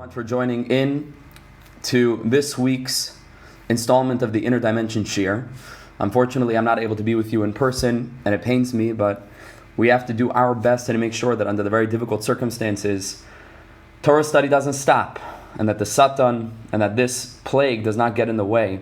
much for joining in to this week's installment of the Inner Dimension Shir. Unfortunately, I'm not able to be with you in person, and it pains me, but we have to do our best to make sure that under the very difficult circumstances, Torah study doesn't stop, and that the Satan and that this plague does not get in the way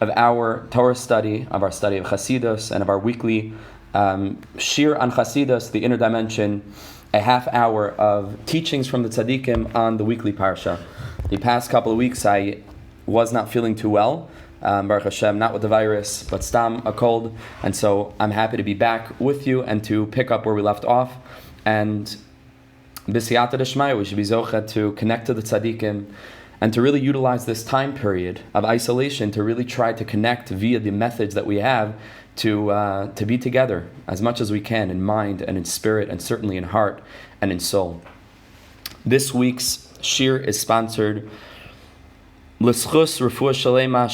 of our Torah study, of our study of Chassidus, and of our weekly Shir on Chassidus, the Inner Dimension, a half hour of teachings from the tzaddikim on the weekly parsha. The past couple of weeks I was not feeling too well, Baruch Hashem, not with the virus, but stam, a cold, and so I'm happy to be back with you and to pick up where we left off. And b'siyata d'shmaya, we should be zochet to connect to the tzaddikim and to really utilize this time period of isolation to really try to connect via the methods that we have to be together as much as we can in mind and in spirit and certainly in heart and in soul. This week's shir is sponsored L'schus Refuah Shalema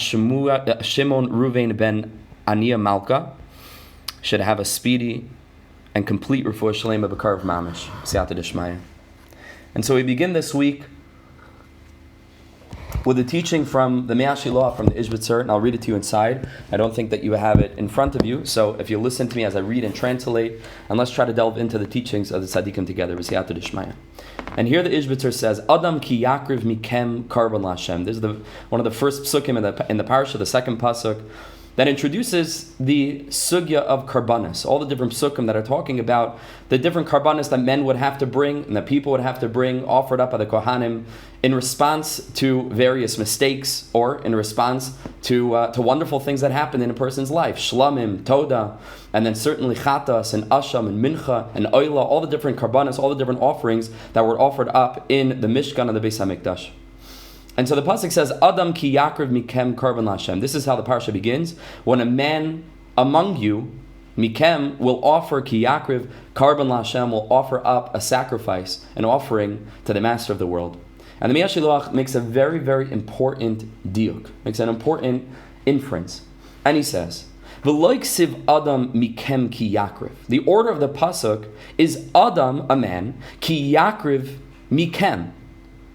Shimon Ruvain ben Ania Malka should have a speedy and complete Refuah Shalema B'Karv Mamish Siyata D'Shmaya. And so we begin this week with a teaching from the Mei HaShiloach, from the Ishbitzer, and I'll read it to you inside. I don't think that you have it in front of you, so if you listen to me as I read and translate, and let's try to delve into the teachings of the tzaddikim together. B'siyata d'shmaya. And here the Ishbitzer says, Adam ki yakriv mikem karban l'Hashem. This is one of the first psukim in the parsha, the second pasuk, that introduces the sugya of karbanis, all the different psukim that are talking about the different karbanis that men would have to bring and that people would have to bring, offered up by the kohanim in response to various mistakes or in response to wonderful things that happen in a person's life. Shlamim, Toda, and then certainly Chatas and Asham and Mincha and Oila, all the different karbanis, all the different offerings that were offered up in the Mishkan of the Beis HaMikdash. And so the pasuk says, Adam ki yakriv mikem karban l'Hashem. This is how the parsha begins. When a man among you, mikem, will offer ki yakriv karban l'Hashem, will offer up a sacrifice, an offering to the Master of the world. And the Mei HaShiloach makes a very, very important diuk, makes an important inference. And he says, V'loik siv Adam mikem ki yakriv. The order of the pasuk is Adam, a man, ki yakriv mikem,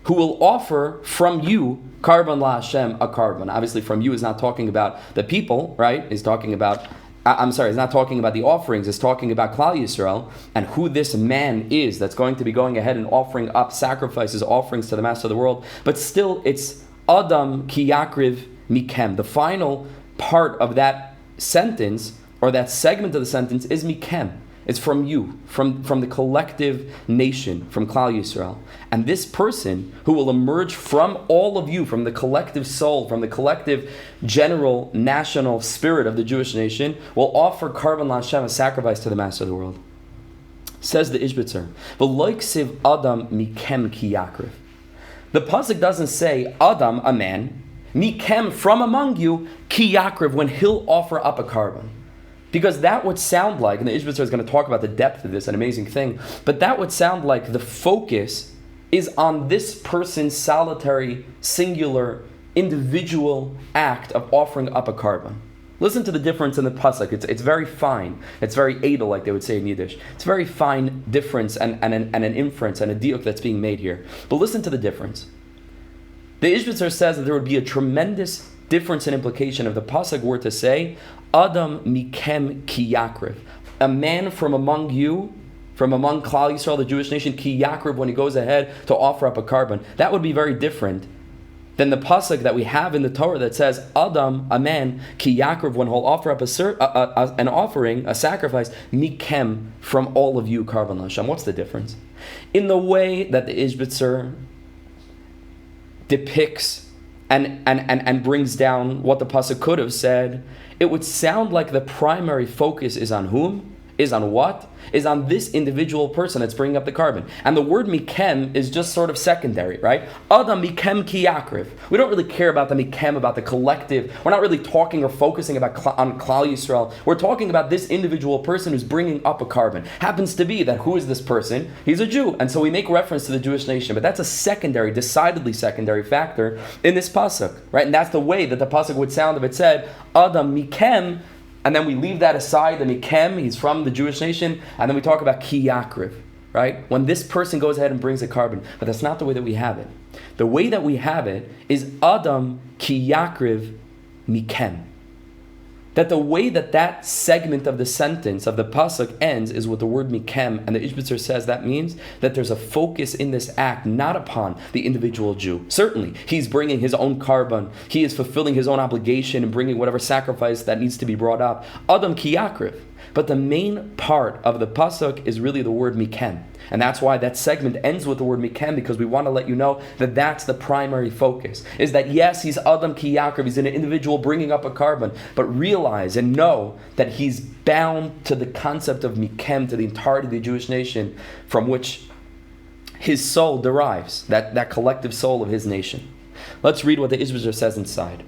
who will offer from you karban LaHashem, a karban. Obviously, from you is not talking about the people, right? Is talking about, it's not talking about the offerings. It's talking about Klal Yisrael and who this man is that's going to be going ahead and offering up sacrifices, offerings to the Master of the world. But still, it's Adam ki yakriv mikem. The final part of that sentence, or that segment of the sentence, is mikem. It's from you, from the collective nation, from Klal Yisrael. And this person who will emerge from all of you, from the collective soul, from the collective general national spirit of the Jewish nation, will offer karban l'Hashem, a sacrifice to the Master of the world. Says the Ishbitzer, V'loik siv Adam mikem ki yakriv. The pasuk doesn't say Adam, a man, mikem, from among you, ki yakriv, when he'll offer up a karban. Because that would sound like, and the Ishbitzer is going to talk about the depth of this, an amazing thing, but that would sound like the focus is on this person's solitary, singular, individual act of offering up a karban. Listen to the difference in the pasuk. It's very fine. It's very edel, like they would say in Yiddish. It's a very fine difference and an inference and a diuk that's being made here. But listen to the difference. The Ishbitzer says that there would be a tremendous difference and implication if the pasuk were to say, Adam mikem ki yakriv, a man from among you, from among Klal Yisrael, the Jewish nation, ki yakriv, when he goes ahead to offer up a karban. That would be very different than the pasuk that we have in the Torah that says, Adam, a man, ki yakriv, when he'll offer up an offering, a sacrifice, mikem, from all of you, karban l'Hashem. What's the difference? In the way that the Ishbitzer depicts and brings down what the pasuk could have said, it would sound like the primary focus is on whom? Is on what? Is on this individual person that's bringing up the karban. And the word mikem is just sort of secondary, right? Adam mikem ki yakriv. We don't really care about the mikem, about the collective. We're not really talking or focusing on Klal Yisrael. We're talking about this individual person who's bringing up a karban. Happens to be that who is this person? He's a Jew. And so we make reference to the Jewish nation. But that's a secondary, decidedly secondary factor in this pasuk, right? And that's the way that the pasuk would sound if it said, Adam mikem, and then we leave that aside, the mikem, he's from the Jewish nation, and then we talk about ki yakriv. right? When this person goes ahead and brings a carbon, but that's not the way that we have it. The way that we have it is Adam ki yakriv mikem. That the way that segment of the sentence of the pasuk ends is with the word mikem, and the Ishbitzer says that means that there's a focus in this act not upon the individual Jew. Certainly, he's bringing his own carbon, he is fulfilling his own obligation and bringing whatever sacrifice that needs to be brought up. Adam ki yakriv. But the main part of the pasuk is really the word mikem. And that's why that segment ends with the word mikem, because we want to let you know that that's the primary focus. Is that yes, he's Adam ki Yaakov, he's an individual bringing up a carbon, but realize and know that he's bound to the concept of mikem, to the entirety of the Jewish nation from which his soul derives, that collective soul of his nation. Let's read what the Ishbitzer says inside.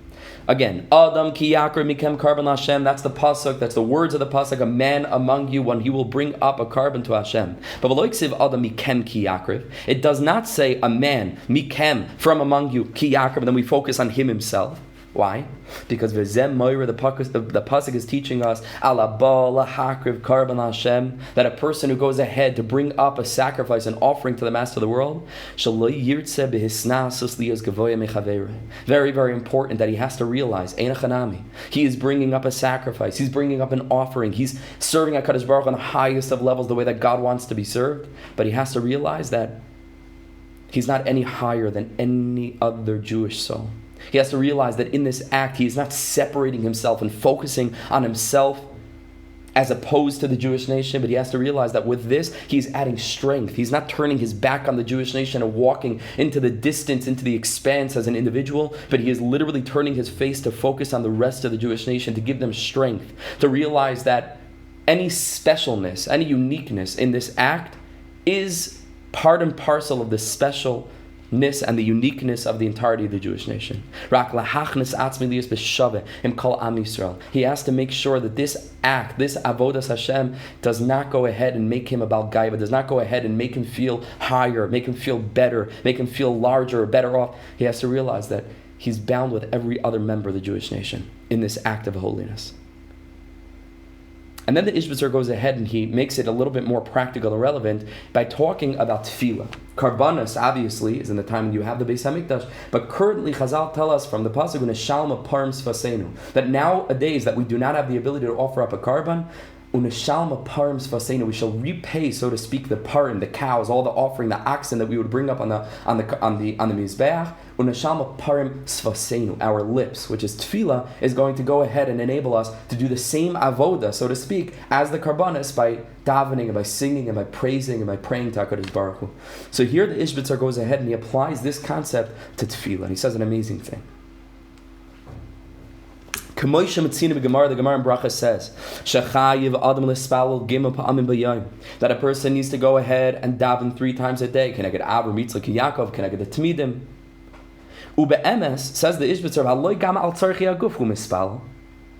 Again, Adam ki yakriv mikem carbon Hashem. That's the pasuk. That's the words of the pasuk. A man among you, when he will bring up a carbon to Hashem. But v'lo Adam mikem ki yakriv. It does not say a man mikem from among you ki yakriv. And then we focus on him himself. Why? Because v'zem moira, the pasuk is teaching us ala ba lahakriv carbon Hashem, that a person who goes ahead to bring up a sacrifice, an offering to the Master of the world, shelo yirtze behisnasus liyos gavoya mechaveira. Very, very important that he has to realize einachanami. He is bringing up a sacrifice. He's bringing up an offering. He's serving HaKadosh Baruch Hu on the highest of levels, the way that God wants to be served. But he has to realize that he's not any higher than any other Jewish soul. He has to realize that in this act, he is not separating himself and focusing on himself as opposed to the Jewish nation, but he has to realize that with this, he's adding strength. He's not turning his back on the Jewish nation and walking into the distance, into the expanse as an individual, but he is literally turning his face to focus on the rest of the Jewish nation, to give them strength, to realize that any specialness, any uniqueness in this act is part and parcel of the specialness and the uniqueness of the entirety of the Jewish nation. He has to make sure that this act, this avodas Hashem, does not go ahead and make him about gaiva, does not go ahead and make him feel higher, make him feel better, make him feel larger or better off. He has to realize that he's bound with every other member of the Jewish nation in this act of holiness. And then the Ishbitzer goes ahead and he makes it a little bit more practical and relevant by talking about tefillah. Karbanos, obviously, is in the time when you have the Beis HaMikdash, but currently Chazal tell us from the pasuk Uneshalma Parim Sfasenu that nowadays that we do not have the ability to offer up a carbon, Uneshalma Parim Sfasenu, we shall repay, so to speak, the parim, the cows, all the offering, the oxen that we would bring up on the mizbeach. Uneshalma Parim Sfasenu, our lips, which is tefillah, is going to go ahead and enable us to do the same avoda, so to speak, as the karbanis, by davening and by singing and by praising and by praying to HaKadosh Baruch Hu. So here the Ishbitzer goes ahead and he applies this concept to tefillah, and he says an amazing thing. The Gemara in Bracha says that a person needs to go ahead and daven 3 times a day. Can I get Avram, Yitzchak, Yaakov? Can I get the Tmidim? Ube'emes, says the Ishbitzer,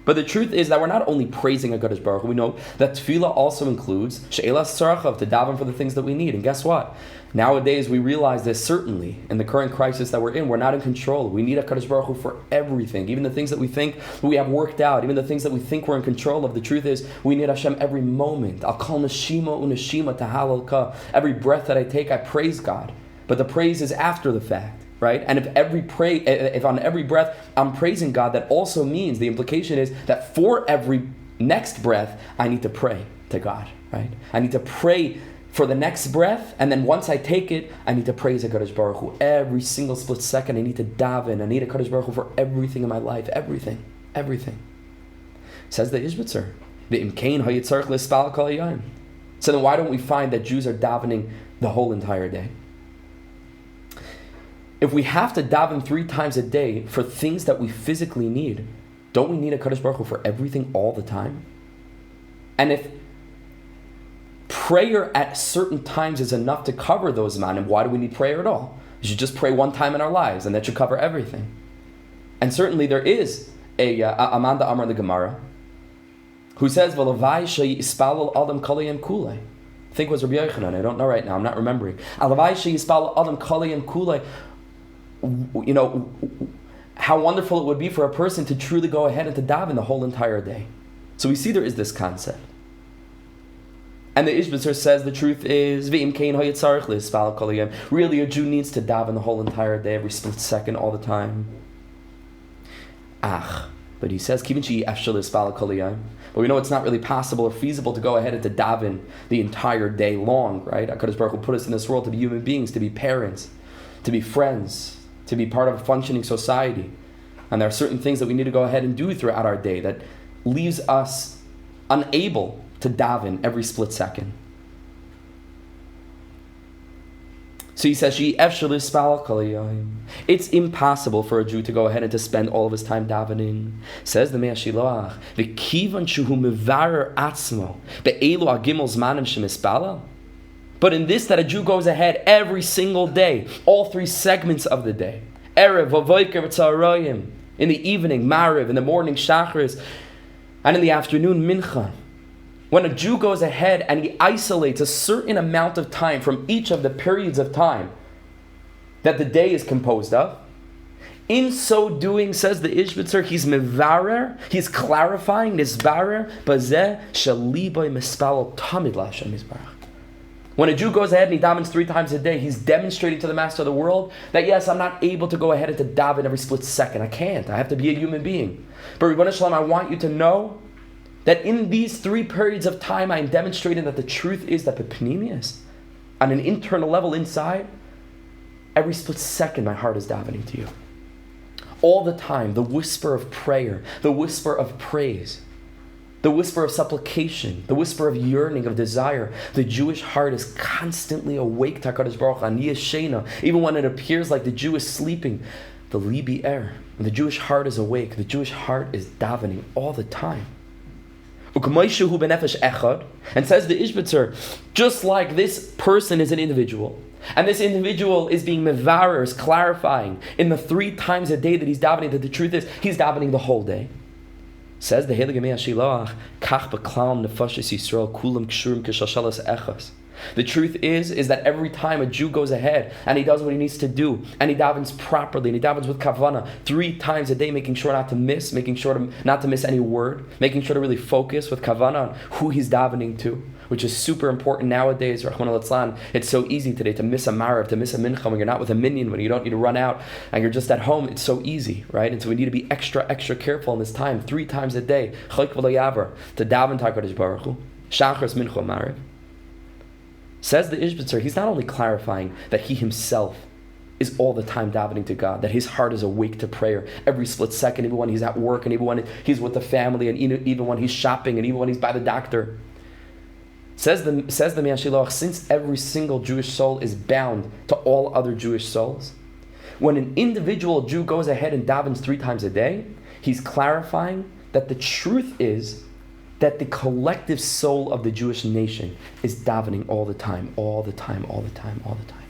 but the truth is that we're not only praising HaKadosh Baruch Hu, we know that tefillah also includes she'elas tzarachav, to daven for the things that we need. And guess what? Nowadays we realize that certainly in the current crisis that we're not in control. We need HaKadosh Baruch Hu for everything, even the things that we think we have worked out, even the things that we think we're in control of. The truth is we need Hashem every moment. Al kol neshima uneshima tahalalka. Every breath that I take, I praise God. But the praise is after the fact. Right? And if on every breath I'm praising God, that also means the implication is that for every next breath I need to pray to God. Right? I need to pray for the next breath, and then once I take it, I need to praise HaKadosh Baruch Hu. Every single split second I need to daven. I need HaKadosh Baruch Hu for everything in my life. Everything. Says the Ishbitzer, the imkain hayitzarch lispal kol hayom. So then why don't we find that Jews are davening the whole entire day? If we have to daven 3 times a day for things that we physically need, don't we need a HaKadosh Baruch Hu for everything all the time? And if prayer at certain times is enough to cover those manim, why do we need prayer at all? We should just pray 1 time in our lives, and that should cover everything. And certainly there is a Amanda Amar in the Gemara who says, "V'lavai sheyispalel adam kalayim kulei." I think it was Rabbi Yochanan. I don't know right now. I'm not remembering. "Alavai sheyispalel adam kalayim kulei." You know, how wonderful it would be for a person to truly go ahead and to daven the whole entire day. So we see there is this concept. And the Ishbitzer says the truth is, really, a Jew needs to daven the whole entire day, every split second, all the time. But he says, but we know it's not really possible or feasible to go ahead and to daven the entire day long, right? HaKadosh Baruch Hu put us in this world to be human beings, to be parents, to be friends, to be part of a functioning society. And there are certain things that we need to go ahead and do throughout our day that leaves us unable to daven every split second. So he says, it's impossible for a Jew to go ahead and to spend all of his time davening. Says the Mei HaShiloach, but in this, that a Jew goes ahead every single day, all three segments of the day, Erev, Vayikra, in the evening, Mariv, in the morning, Shachris, and in the afternoon, Mincha. When a Jew goes ahead and he isolates a certain amount of time from each of the periods of time that the day is composed of, in so doing, says the Ishbitzer, he's mevarer, he's clarifying, nisbarer, bazeh, shaliboy mispal tamid l'Hashem yisbarach. When a Jew goes ahead and he davens 3 times a day, he's demonstrating to the master of the world that yes, I'm not able to go ahead and to daven every split second. I can't. I have to be a human being. But Ribbon Shalom, I want you to know that in these 3 periods of time, I am demonstrating that the truth is that b'pnimius, on an internal level inside, every split second my heart is davening to you. All the time, the whisper of prayer, the whisper of praise, the whisper of supplication, the whisper of yearning, of desire. The Jewish heart is constantly awake to HaKadosh Baruch Hu, ani yeshena. Even when it appears like the Jew is sleeping, the libi er, when the Jewish heart is awake, the Jewish heart is davening all the time. And says the Ishbitzer, just like this person is an individual, and this individual is being mevarer, is clarifying in the 3 times a day that he's davening, that the truth is, he's davening the whole day. Says the Heilige Mei HaShiloach, Kach b'klam nefashis Yisrael kulam kshurim k'shalshalas echas. The truth is that every time a Jew goes ahead and he does what he needs to do, and he davens properly, and he davens with kavanah 3 times a day, making sure not to miss, making sure not to miss any word, making sure to really focus with kavanah on who he's davening to, which is super important nowadays. Rahman al-Atzlan, it's so easy today to miss a marav, to miss a mincha when you're not with a minion, when you don't need to run out and you're just at home. It's so easy, right? And so we need to be extra careful in this time, 3 times a day, chayk v'lo yaver, to daven HaKadosh Baruch Hu, shachris mincha marav. Says the Ishbitzer, he's not only clarifying that he himself is all the time davening to God, that his heart is awake to prayer every split second, even when he's at work, and even when he's with the family, and even when he's shopping, and even when he's by the doctor. Says the Mei HaShiloach, since every single Jewish soul is bound to all other Jewish souls, when an individual Jew goes ahead and davens 3 times a day, he's clarifying that the truth is that the collective soul of the Jewish nation is davening all the time, all the time, all the time, all the time.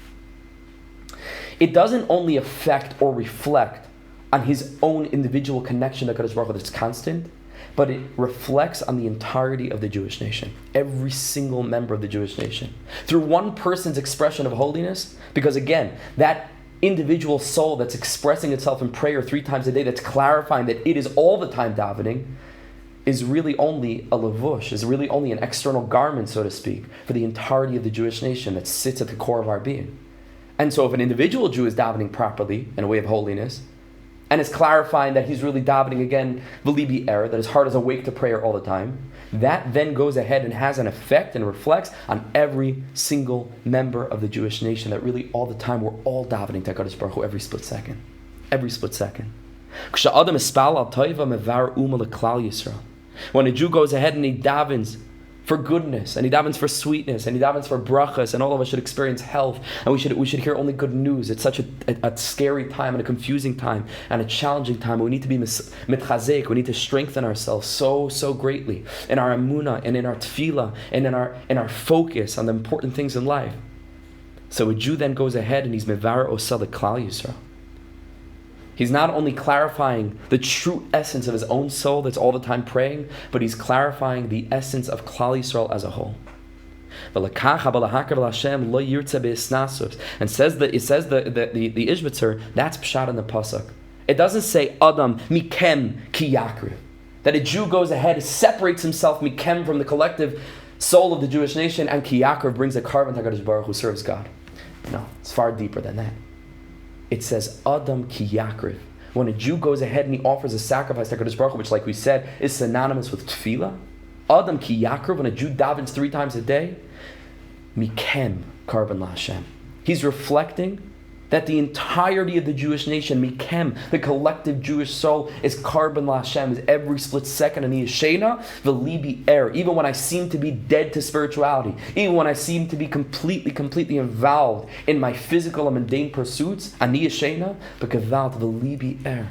It doesn't only affect or reflect on his own individual connection to HaKadosh Baruch Hu that's constant, but it reflects on the entirety of the Jewish nation, every single member of the Jewish nation. Through one person's expression of holiness, because again, that individual soul that's expressing itself in prayer 3 times a day, that's clarifying that it is all the time davening, is really only a lavush, is really only an external garment, so to speak, for the entirety of the Jewish nation that sits at the core of our being. And so if an individual Jew is davening properly in a way of holiness, and is clarifying that he's really davening again, v'libi er, that his heart is awake to prayer all the time, that then goes ahead and has an effect and reflects on every single member of the Jewish nation, that really all the time we're all davening to HaKadosh Baruch Hu every split second. Every split second. When a Jew goes ahead and he davens for goodness, and he davens for sweetness, and he davens for brachas, and all of us should experience health, and we should hear only good news. It's such a scary time, and a confusing time, and a challenging time. We need to be mitchazek. We need to strengthen ourselves so greatly in our emunah, and in our tefillah, and in our focus on the important things in life. So a Jew then goes ahead and he's mevar osel klal Yisrael. He's not only clarifying the true essence of his own soul that's all the time praying, but he's clarifying the essence of Klal Yisrael as a whole. And says the Ishbitzer, that's pshat in the pasuk. It doesn't say Adam mikem ki yakriv, that a Jew goes ahead and separates himself mikem from the collective soul of the Jewish nation, and Ki Yaakov brings a carbon to HaKadosh Baruch who serves God. No, it's far deeper than that. It says Adam Ki Yaakov. When a Jew goes ahead and he offers a sacrifice to HaKadosh Baruch Hu, which, like we said, is synonymous with tefillah, Adam Ki Yaakov, when a Jew davens 3 times a day, Mikem Karban LaHashem. He's reflecting that the entirety of the Jewish nation, Mikem, the collective Jewish soul, is Karban LaHashem, is every split second in the Yeshena, V'libi Er. Even when I seem to be dead to spirituality, even when I seem to be completely involved in my physical and mundane pursuits, Ani Yeshena, B'kavalt V'libi Er.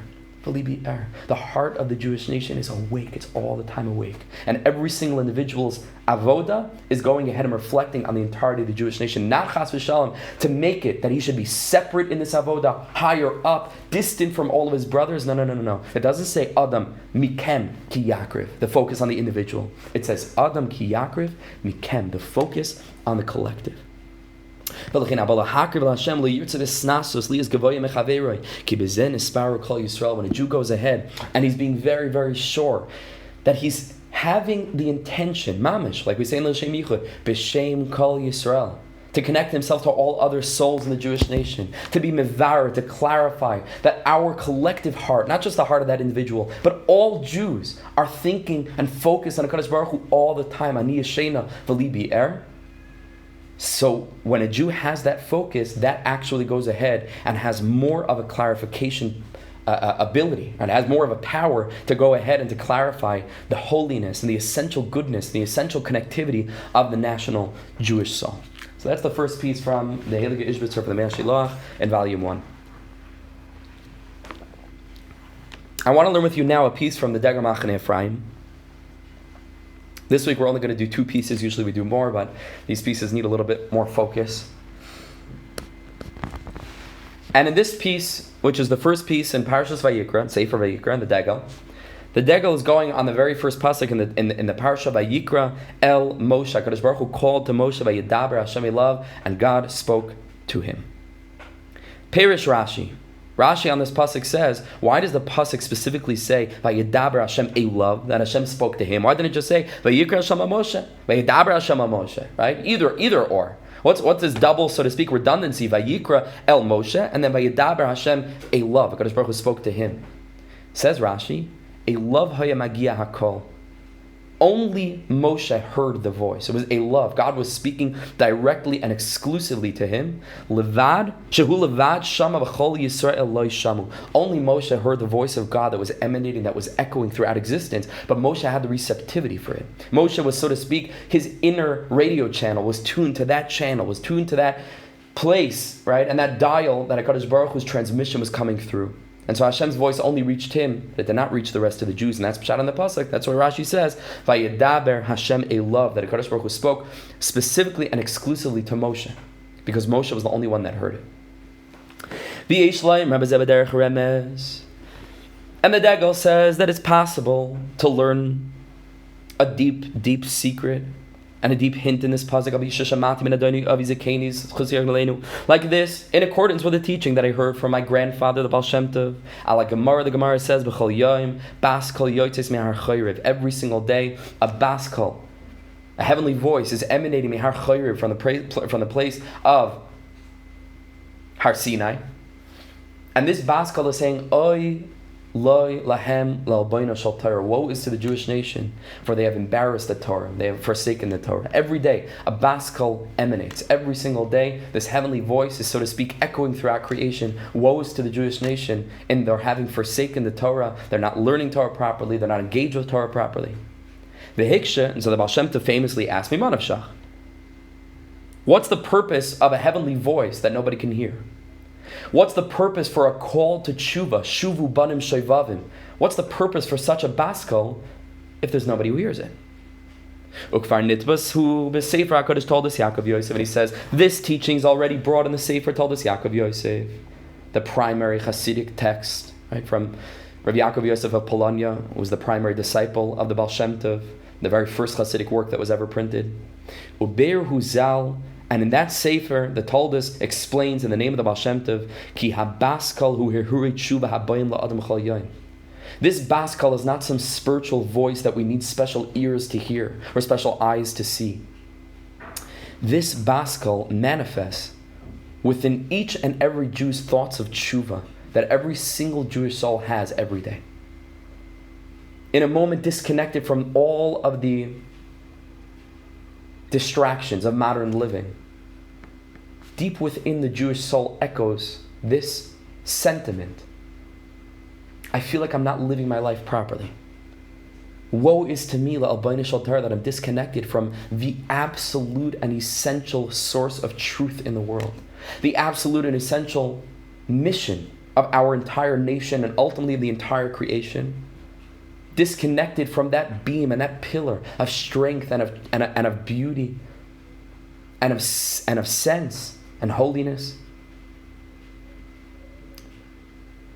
The heart of the Jewish nation is awake. It's all the time awake. And every single individual's avoda is going ahead and reflecting on the entirety of the Jewish nation. Not chas v'shalom to make it that he should be separate in this avoda, higher up, distant from all of his brothers. No. It doesn't say Adam mikem ki yakriv, the focus on the individual. It says Adam ki yakriv mikem, the focus on the collective. When a Jew goes ahead and he's being very, very sure that he's having the intention, mamish, like we say in L'Shem Yichud, b'shem kol Yisrael, to connect himself to all other souls in the Jewish nation, to be mevar, to clarify that our collective heart, not just the heart of that individual, but all Jews are thinking and focused on HaKadosh Baruch Hu all the time. Ani yeshena v'libi er. So when a Jew has that focus, that actually goes ahead and has more of a clarification ability, and has more of a power to go ahead and to clarify the holiness and the essential goodness, the essential connectivity of the national Jewish soul. So that's the first piece from the Heilige Ishbitzer for the Mei HaShiloach in Volume 1. I want to learn with you now a piece from the Degel Machaneh Ephraim. This week we're only going to do 2 pieces. Usually we do more, but these pieces need a little bit more focus. And in this piece, which is the first piece in Parashas Vayikra, Sefer Vayikra, and the Degel is going on the very first pasuk in the Parasha Vayikra, El Moshe. HaKadosh Baruch Hu called to Moshe, Vayedaber Hashem Elav, and God spoke to him. Perish Rashi on this pasuk says, why does the pasuk specifically say Vayedaber Hashem Elav, that Hashem spoke to him? Why didn't it just say Vayikra Hashem Moshe, Vayedaber Hashem Moshe, right? Either or. What's this double, so to speak, redundancy? Vayikra El Moshe, and then Vayedaber Hashem Elav. HaKadosh Baruch Hu spoke to him. Says Rashi, Elav haya magia hakol. Only Moshe heard the voice. It was a love. God was speaking directly and exclusively to him. Levad, shehu levad shama v'chol Yisrael lo shamu. Only Moshe heard the voice of God that was emanating, that was echoing throughout existence, but Moshe had the receptivity for it. Moshe was, so to speak, his inner radio channel was tuned to that channel, was tuned to that place, right? And that dial that HaKadosh Baruch Hu's transmission was coming through. And so Hashem's voice only reached him, but it did not reach the rest of the Jews. And that's pshat on the pasuk. That's why Rashi says, Vayedaber Hashem Elav, that HaKadosh Baruch Hu spoke specifically and exclusively to Moshe, because Moshe was the only one that heard it. And the Degel says that it's possible to learn a deep secret and a deep hint in this pasuk, like this, in accordance with the teaching that I heard from my grandfather, the Baal Shem Tov. The Gemara says, Bas Kol every single day, a Bas Kol, a heavenly voice, is emanating from the place of Har Sinai, and this Bas Kol is saying, Oy Loi lahem lalboino shal Torah. Woe is to the Jewish nation, for they have embarrassed the Torah. They have forsaken the Torah. Every day, a Bas Kol emanates. Every single day, this heavenly voice is, so to speak, echoing throughout creation. Woe is to the Jewish nation in their having forsaken the Torah. They're not learning Torah properly. They're not engaged with Torah properly. Vayikra, and so the Baal Shem Tov famously asked me, Manavshach, what's the purpose of a heavenly voice that nobody can hear? What's the purpose for a call to tshuva, shuvu banim shayvavim? What's the purpose for such a Bas Kol if there's nobody who hears it? Ukvar nitbas hu b'sefer HaKadosh told us Yaakov Yosef, and he says, this teaching is already brought in the Sefer told us Yaakov Yosef, the primary Hasidic text, right, from Rabbi Yaakov Yosef of Polanya, who was the primary disciple of the Baal Shem Tov, the very first Hasidic work that was ever printed. Ubeir hu zal. And in that Sefer, the Talmud explains in the name of the Baal Shem Tov, Ki ha Bas Kol hu hirhuri tshuva habayim la'adam chol yom, This Bas Kol is not some spiritual voice that we need special ears to hear or special eyes to see. This Bas Kol manifests within each and every Jew's thoughts of tshuva that every single Jewish soul has every day. In a moment disconnected from all of the distractions of modern living, deep within the Jewish soul echoes this sentiment. I feel like I'm not living my life properly. Woe is to me, that I'm disconnected from the absolute and essential source of truth in the world. The absolute and essential mission of our entire nation and ultimately of the entire creation. Disconnected from that beam and that pillar of strength and of beauty and of sense and holiness.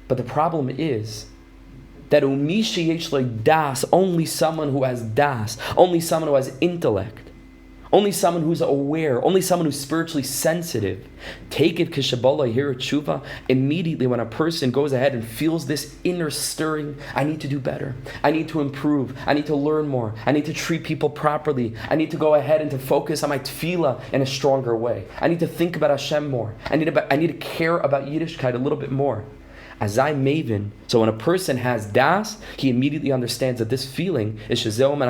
But the problem is that das, only someone who has das, only someone who has intellect, only someone who's aware, only someone who's spiritually sensitive, take it kishabola here at tshuva, immediately when a person goes ahead and feels this inner stirring, I need to do better, I need to improve, I need to learn more, I need to treat people properly, I need to go ahead and to focus on my tefillah in a stronger way, I need to think about Hashem more, I need to care about Yiddishkeit a little bit more. As I maven, so when a person has das, he immediately understands that this feeling is immediately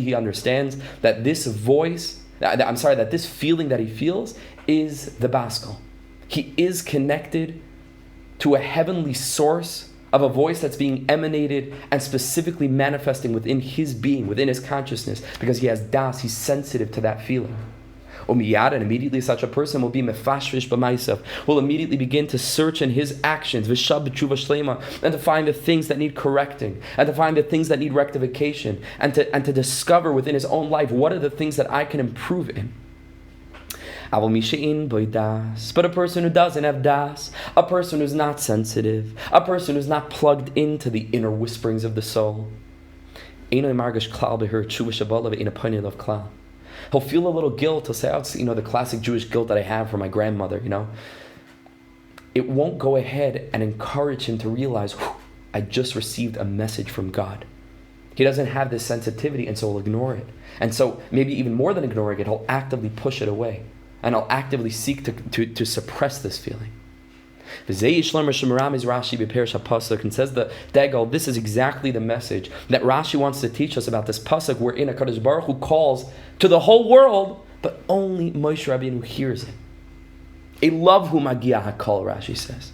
he understands that this voice, that this feeling that he feels is the Bas Kol. He is connected to a heavenly source of a voice that's being emanated and specifically manifesting within his being, within his consciousness, because he has das, he's sensitive to that feeling. And immediately such a person will be mefashvish b'maisav, will immediately begin to search in his actions, v'shab b'tshuva shlema, and to find the things that need correcting, and to find the things that need rectification, and to discover within his own life what are the things that I can improve in. But a person who doesn't have das, a person who's not sensitive, a person who's not plugged into the inner whisperings of the soul, he'll feel a little guilt. He'll say, oh, it's, the classic Jewish guilt that I have for my grandmother, It won't go ahead and encourage him to realize, I just received a message from God. He doesn't have this sensitivity, and so he'll ignore it. And so maybe even more than ignoring it, he'll actively push it away. And he'll actively seek to suppress this feeling. And says the Degel, this is exactly the message that Rashi wants to teach us about this pasuk wherein HaKadosh Baruch Hu calls to the whole world, but only Moshe Rabbeinu hears it. A love hu magia hakol, Rashi says.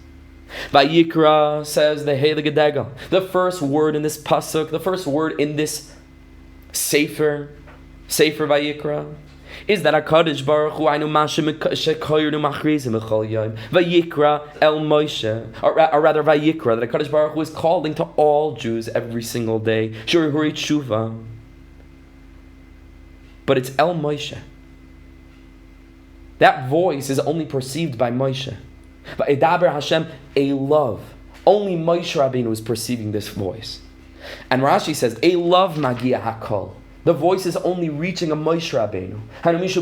Vayikra, says the Heilige Degel, the first word in this pasuk, the first word in this Sefer Vayikra, is that HaKadosh Baruch Hu Ainu Mashem Shekoyru Machrizim B'chol Yom Vayikra El Moshe, or rather Vayikra, that HaKadosh Baruch Hu is calling to all Jews every single day, Shuri Huri Tshuva. But it's El Moshe. That voice is only perceived by Moshe. But Edaber Hashem, a love. Only Moshe Rabbeinu is perceiving this voice. And Rashi says, a love Magia HaKol. The voice is only reaching a Moshe Rabbeinu. Everybody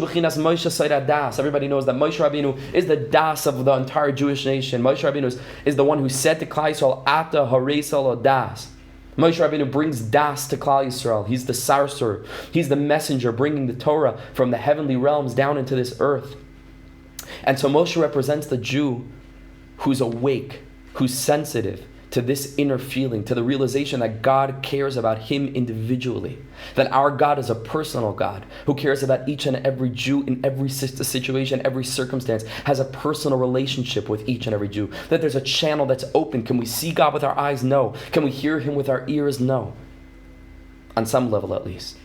knows that Moshe Rabbeinu is the das of the entire Jewish nation. Moshe Rabbeinu is the one who said to Klal Yisrael, Ata Haresal Das. Moshe Rabbeinu brings das to Klal Yisrael. He's the sarser. He's the messenger bringing the Torah from the heavenly realms down into this earth. And so Moshe represents the Jew who's awake, who's sensitive to this inner feeling, to the realization that God cares about him individually. That our God is a personal God who cares about each and every Jew in every situation, every circumstance, has a personal relationship with each and every Jew. That there's a channel that's open. Can we see God with our eyes? No. Can we hear him with our ears? No. On some level at least.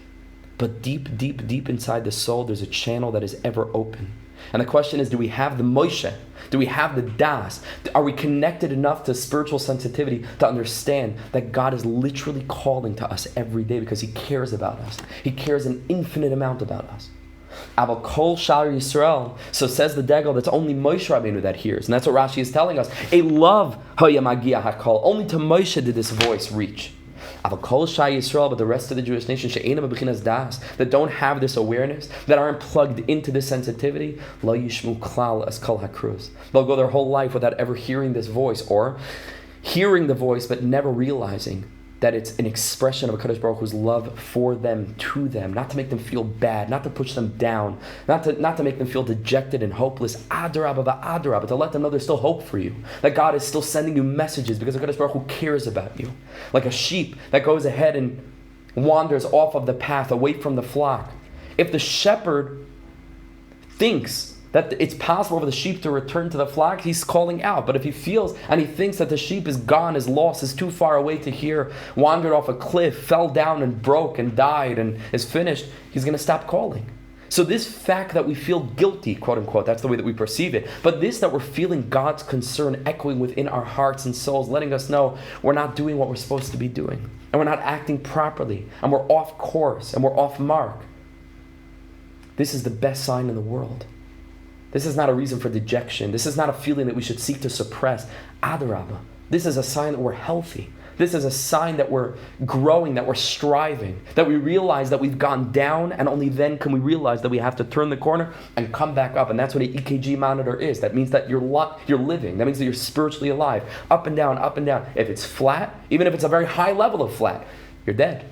But deep, deep, deep inside the soul, there's a channel that is ever open. And the question is, do we have the Moshe? Do we have the Das? Are we connected enough to spiritual sensitivity to understand that God is literally calling to us every day because he cares about us? He cares an infinite amount about us. Am Yisrael, so says the Degel, that's only Moshe Rabbeinu that hears. And that's what Rashi is telling us. A love, only to Moshe did this voice reach. Yisrael, but the rest of the Jewish nation, that don't have this awareness, that aren't plugged into this sensitivity, they'll go their whole life without ever hearing this voice, or hearing the voice but never realizing that it's an expression of HaKadosh Baruch Hu's love for them, to them, not to make them feel bad, not to push them down, not to make them feel dejected and hopeless, but to let them know there's still hope for you, that God is still sending you messages because HaKadosh Baruch Hu cares about you. Like a sheep that goes ahead and wanders off of the path, away from the flock. If the shepherd thinks that it's possible for the sheep to return to the flock, he's calling out. But if he feels and he thinks that the sheep is gone, is lost, is too far away to hear, wandered off a cliff, fell down and broke and died and is finished, he's going to stop calling. So this fact that we feel guilty, quote unquote, that's the way that we perceive it, but this that we're feeling God's concern echoing within our hearts and souls, letting us know we're not doing what we're supposed to be doing, and we're not acting properly, and we're off course, and we're off mark. This is the best sign in the world. This is not a reason for dejection. This is not a feeling that we should seek to suppress. Adarabah. This is a sign that we're healthy. This is a sign that we're growing, that we're striving, that we realize that we've gone down, and only then can we realize that we have to turn the corner and come back up. And that's what an EKG monitor is. That means that you're living. That means that you're spiritually alive. Up and down, up and down. If it's flat, even if it's a very high level of flat, you're dead.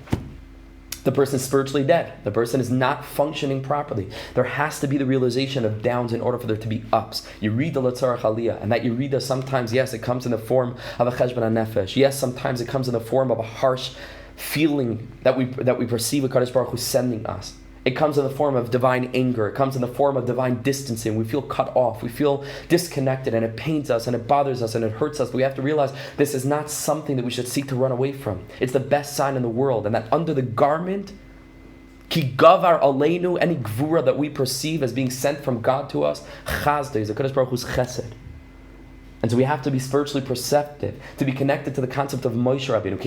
The person is spiritually dead. The person is not functioning properly. There has to be the realization of downs in order for there to be ups. You read the Latzarach Aliyah, and that you read sometimes, yes, it comes in the form of a cheshbon nefesh. Yes, sometimes it comes in the form of a harsh feeling that we perceive HaKadosh Baruch Hu sending us. It comes in the form of divine anger. It comes in the form of divine distancing. We feel cut off. We feel disconnected, and it pains us, and it bothers us, and it hurts us. But we have to realize this is not something that we should seek to run away from. It's the best sign in the world, and that under the garment, ki gavar aleinu, any gvura that we perceive as being sent from God to us, chazde is HaKadosh Baruch Hu's chesed. And so we have to be spiritually perceptive, to be connected to the concept of Moshe Rabbeinu.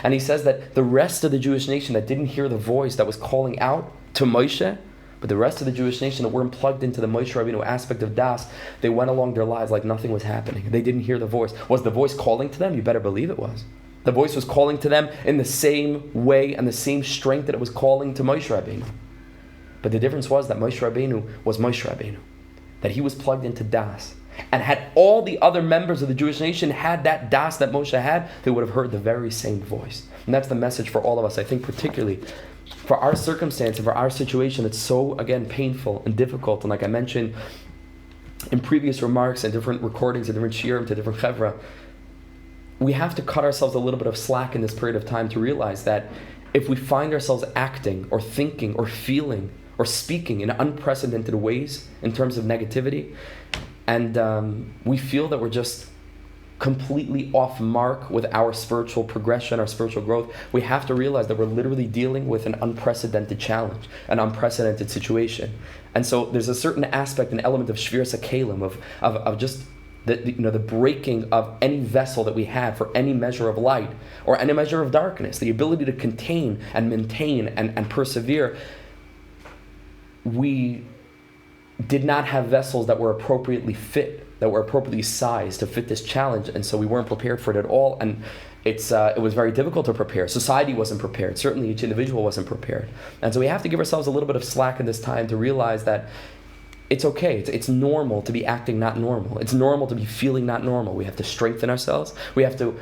And he says that the rest of the Jewish nation that didn't hear the voice that was calling out to Moshe, but the rest of the Jewish nation that weren't plugged into the Moshe Rabbeinu aspect of Das, they went along their lives like nothing was happening. They didn't hear the voice. Was the voice calling to them? You better believe it was. The voice was calling to them in the same way and the same strength that it was calling to Moshe Rabbeinu. But the difference was that Moshe Rabbeinu was Moshe Rabbeinu. That he was plugged into Das. And had all the other members of the Jewish nation had that Das that Moshe had, they would have heard the very same voice. And that's the message for all of us, I think, particularly for our circumstance and for our situation. It's so, again, painful and difficult. And like I mentioned in previous remarks and different recordings and different shiurim to different chevra, we have to cut ourselves a little bit of slack in this period of time to realize that if we find ourselves acting or thinking or feeling or speaking in unprecedented ways in terms of negativity, and we feel that we're just completely off mark with our spiritual progression, our spiritual growth, we have to realize that we're literally dealing with an unprecedented challenge, an unprecedented situation. And so there's a certain aspect, an element of shviras hakelim, of just the breaking of any vessel that we have for any measure of light or any measure of darkness, the ability to contain and maintain and persevere. We did not have vessels that were appropriately fit, that were appropriately sized to fit this challenge, and so we weren't prepared for it at all, and it was very difficult to prepare. Society wasn't prepared. Certainly each individual wasn't prepared. And so we have to give ourselves a little bit of slack in this time to realize that it's okay. It's normal to be acting not normal. It's normal to be feeling not normal. We have to strengthen ourselves. We have to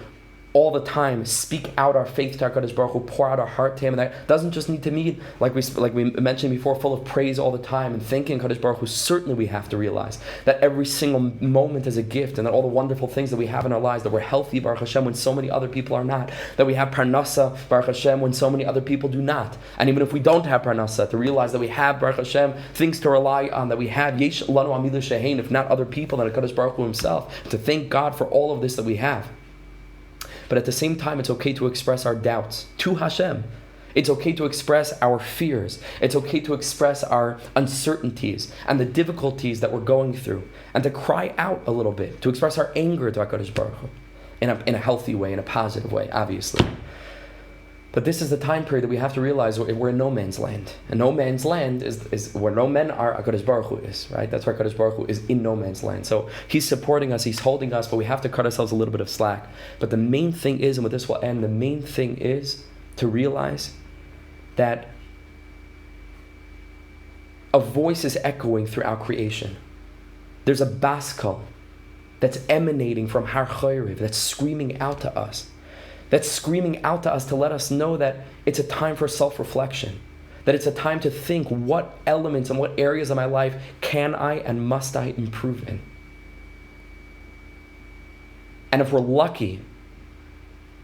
all the time speak out our faith to HaKadosh Baruch Hu, pour out our heart to Him, and that doesn't just need to mean, like we mentioned before, full of praise all the time and thanking HaKadosh Baruch Hu. Certainly we have to realize that every single moment is a gift, and that all the wonderful things that we have in our lives, that we're healthy, Baruch Hashem, when so many other people are not, that we have parnasa, Baruch Hashem, when so many other people do not. And even if we don't have parnasa, to realize that we have, Baruch Hashem, things to rely on, that we have yesh lanu amilu shehein, if not other people, than HaKadosh Baruch Hu Himself, to thank God for all of this that we have. But at the same time, it's okay to express our doubts to Hashem. It's okay to express our fears. It's okay to express our uncertainties and the difficulties that we're going through, and to cry out a little bit, to express our anger to HaKadosh Baruch Hu in a healthy way, in a positive way, obviously. But this is the time period that we have to realize we're in no man's land. And no man's land is where no men are, HaKadosh Baruch Hu is, right? That's where HaKadosh Baruch Hu is in no man's land. So he's supporting us, he's holding us, but we have to cut ourselves a little bit of slack. But the main thing is, and with this will end, the main thing is to realize that a voice is echoing throughout creation. There's a Bas Kol that's emanating from Har Chayriv, that's screaming out to us. That's screaming out to us to let us know that it's a time for self-reflection. That it's a time to think, what elements and what areas of my life can I and must I improve in? And if we're lucky,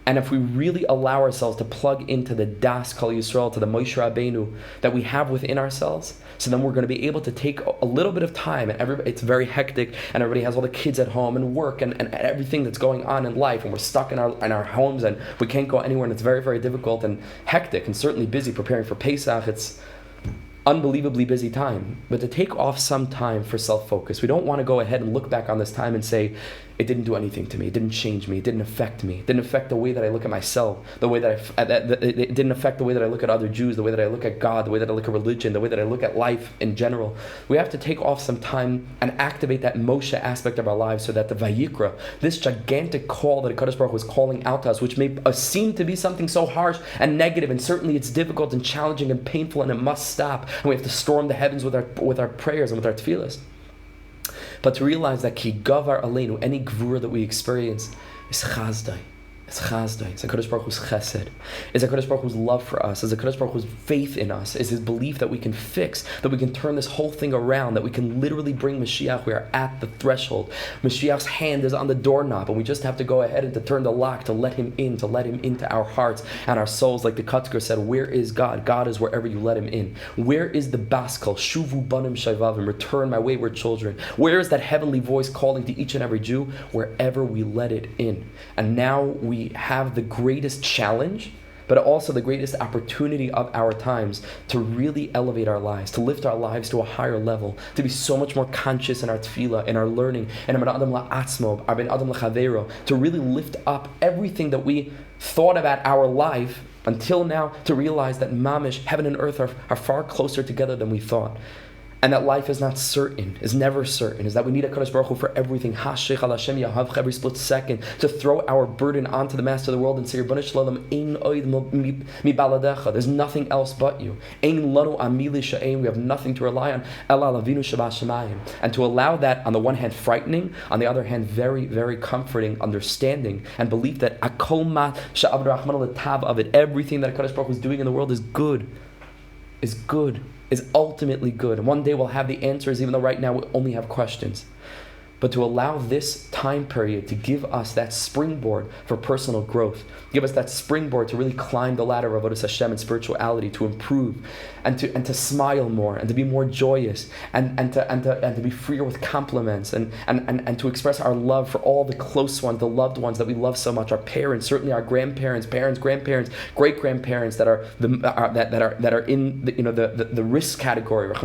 and if we really allow ourselves to plug into the Das Kol Yisrael, to the Moshe Rabbeinu that we have within ourselves, so then we're going to be able to take a little bit of time, and it's very hectic, and everybody has all the kids at home and work and everything that's going on in life, and we're stuck in our homes, and we can't go anywhere, and it's very, very difficult and hectic, and certainly busy preparing for Pesach. It's unbelievably busy time. But to take off some time for self-focus, we don't want to go ahead and look back on this time and say, it didn't do anything to me, it didn't change me, it didn't affect me, it didn't affect the way that I look at myself, the way that it didn't affect the way that I look at other Jews, the way that I look at God, the way that I look at religion, the way that I look at life in general. We have to take off some time and activate that Moshe aspect of our lives, so that the Vayikra, this gigantic call that HaKadosh Baruch Hu was calling out to us, which may seem to be something so harsh and negative, and certainly it's difficult and challenging and painful, and it must stop, and we have to storm the heavens with our prayers and with our tefillas. But to realize that ki gavar aleinu, any gvura that we experience, is chazdai. It's chazdai. It's HaKadosh Baruch Hu's chesed. It's HaKadosh Baruch Hu's love for us. It's HaKadosh Baruch Hu's faith in us. It's his belief that we can fix, that we can turn this whole thing around, that we can literally bring Mashiach. We are at the threshold. Mashiach's hand is on the doorknob, and we just have to go ahead and to turn the lock, to let him in, to let him into our hearts and our souls. Like the Kutzker said, where is God? God is wherever you let him in. Where is the Bas Kol? Shuvu banim shayvavim, return my wayward children. Where is that heavenly voice calling to each and every Jew? Wherever we let it in. And now we have the greatest challenge, but also the greatest opportunity of our times to really elevate our lives, to lift our lives to a higher level, to be so much more conscious in our tefillah, in our learning, and to really lift up everything that we thought about our life until now, to realize that mamish, heaven and earth are far closer together than we thought. And that life is not certain, is never certain, is that we need HaKadosh Baruch Hu for everything. Hashech al Hashem yahavcha, every split second, to throw our burden onto the Master of the world and say, Ribono Shel Olam, ein oid mi baladecha. There's nothing else but you. Ein lanu amili she'ein. We have nothing to rely on. Ela lavinu shabashamayim. And to allow that, on the one hand, frightening, on the other hand, very, very comforting understanding and belief that akol ma she'aved rachmana l'tav of it, everything that HaKadosh Baruch Hu is doing in the world is good, is ultimately good. And one day we'll have the answers, even though right now we only have questions. But to allow this time period to give us that springboard for personal growth, give us that springboard to really climb the ladder of avodas Hashem and spirituality, to improve and to smile more and to be more joyous and to be freer with compliments and to express our love for all the close ones, the loved ones that we love so much, our parents, certainly our grandparents, parents, grandparents, great grandparents that are in the risk category. They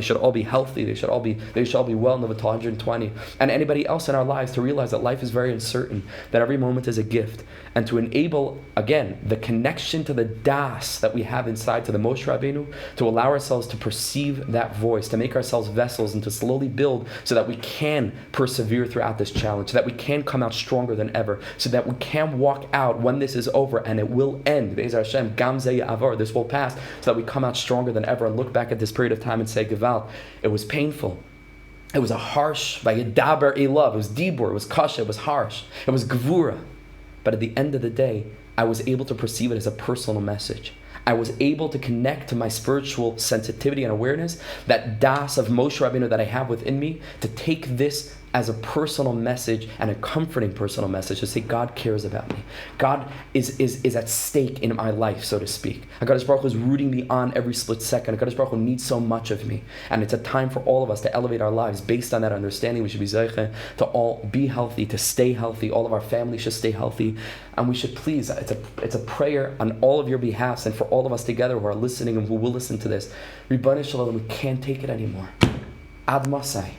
should all be healthy. They should all be well in the 120. And anybody else in our lives, to realize that life is very uncertain, that every moment is a gift, and to enable, again, the connection to the Das that we have inside, to the Moshe Rabbeinu, to allow ourselves to perceive that voice, to make ourselves vessels, and to slowly build so that we can persevere throughout this challenge, so that we can come out stronger than ever, so that we can walk out when this is over, and it will end. Be'ez Hashem, Gam Zeh Ya'avor, this will pass, so that we come out stronger than ever and look back at this period of time and say, Gewalt, it was painful. It was a harsh, Vayedaber Elav, it was dibur, it was kasha, it was harsh, it was gevura. But at the end of the day, I was able to perceive it as a personal message. I was able to connect to my spiritual sensitivity and awareness, that das of Moshe Rabbeinu that I have within me, to take this as a personal message and a comforting personal message, to say God cares about me. God is at stake in my life, so to speak. HaKadosh Baruch Hu is rooting me on every split second. HaKadosh Baruch Hu needs so much of me. And it's a time for all of us to elevate our lives based on that understanding. We should be zeiche to all be healthy, to stay healthy. All of our families should stay healthy. And we should please, it's a prayer on all of your behalfs and for all of us together who are listening and who will listen to this. Ribono Shel Olam, we can't take it anymore. Ad Masai.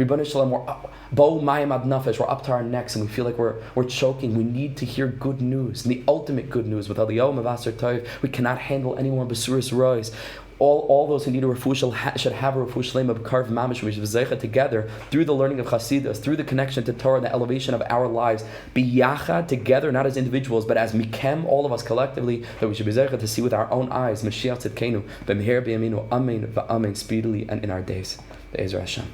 Ribbon Shalom, we're up to our necks and we feel like we're choking. We need to hear good news, and the ultimate good news with Aliyah Mavasar Tov. We cannot handle any more Besuris Rois. All those who need a refuah should have a refuah shlema b'karv mamish v'zeicha together through the learning of Chassidus, through the connection to Torah, the elevation of our lives, biyachad together, not as individuals, but as mikem, all of us collectively, that we should be zeicha to see with our own eyes, Mashiach tzidkenu, b'meher b'yaminu, amen v'amen, speedily and in our days. Be'ezer Hashem.